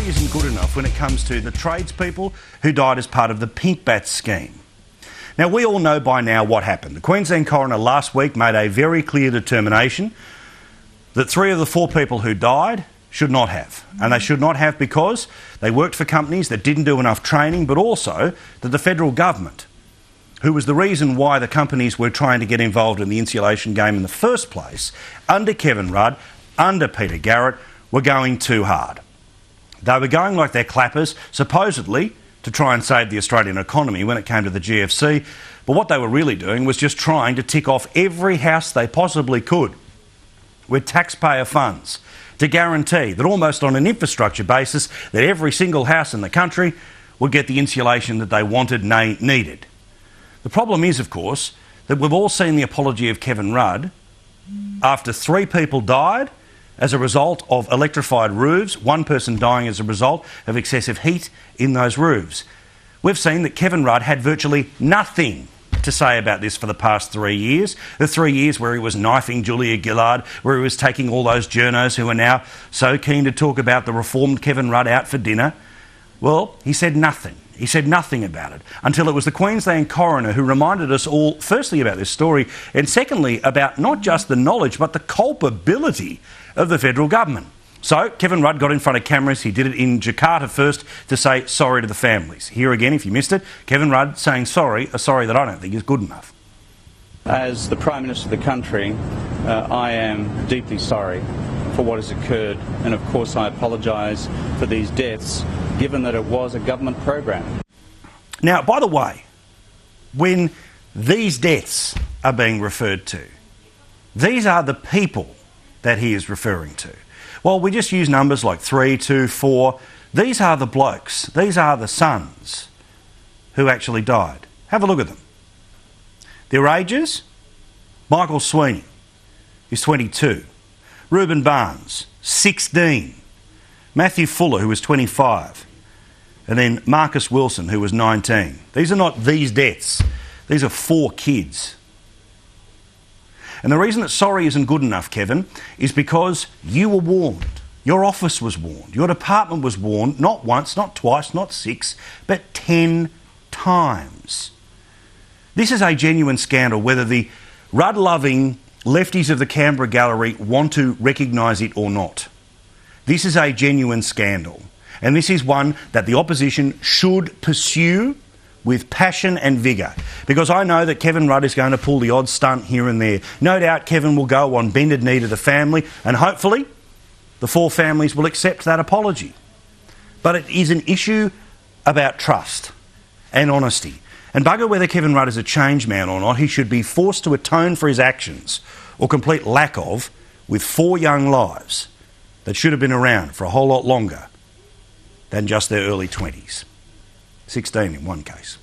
sorry isn't good enough when it comes to the tradespeople who died as part of the pink bat scheme. Now, we all know by now what happened. The Queensland coroner last week made a very clear determination that 3 of the 4 people who died should not have. And they should not have because they worked for companies that didn't do enough training, but also that the federal government, who was the reason why the companies were trying to get involved in the insulation game in the first place, under Kevin Rudd, under Peter Garrett, were going too hard. They were going like their clappers, supposedly to try and save the Australian economy when it came to the GFC, but what they were really doing was just trying to tick off every house they possibly could with taxpayer funds to guarantee that almost on an infrastructure basis that every single house in the country would get the insulation that they wanted, needed. The problem is, of course, that we've all seen the apology of Kevin Rudd after 3 people died as a result of electrified roofs, 1 person dying as a result of excessive heat in those roofs. We've seen that Kevin Rudd had virtually nothing to say about this for the past 3 years. The 3 years where he was knifing Julia Gillard, where he was taking all those journos who are now so keen to talk about the reformed Kevin Rudd out for dinner. Well, he said nothing. He said nothing about it until it was the Queensland coroner who reminded us all, firstly, about this story, and secondly, about not just the knowledge, but the culpability of the federal government. So Kevin Rudd got in front of cameras. He did it in Jakarta first to say sorry to the families. Here again, if you missed it, Kevin Rudd saying sorry, a sorry that I don't think is good enough. As the Prime Minister of the country, I am deeply sorry for what has occurred, and of course I apologise for these deaths, given that it was a government program. Now, by the way, when these deaths are being referred to, these are the people that he is referring to. Well, we just use numbers like 3, 2, 4. These are the blokes, these are the sons who actually died. Have a look at them. Their ages: Michael Sweeney is 22. Reuben Barnes, 16. Matthew Fuller, who was 25. And then Marcus Wilson, who was 19. These are not these deaths. These are 4 kids. And the reason that sorry isn't good enough, Kevin, is because you were warned. Your office was warned. Your department was warned, not once, not twice, not 6, but 10 times. This is a genuine scandal, whether the Rudd-loving lefties of the Canberra Gallery want to recognise it or not. This is a genuine scandal, and this is one that the opposition should pursue with passion and vigour, because I know that Kevin Rudd is going to pull the odd stunt here and there. No doubt Kevin will go on bended knee to the family, and hopefully the 4 families will accept that apology. But it is an issue about trust and honesty. And bugger whether Kevin Rudd is a change man or not, he should be forced to atone for his actions, or complete lack of, with 4 young lives that should have been around for a whole lot longer than just their early 20s. 16 in one case.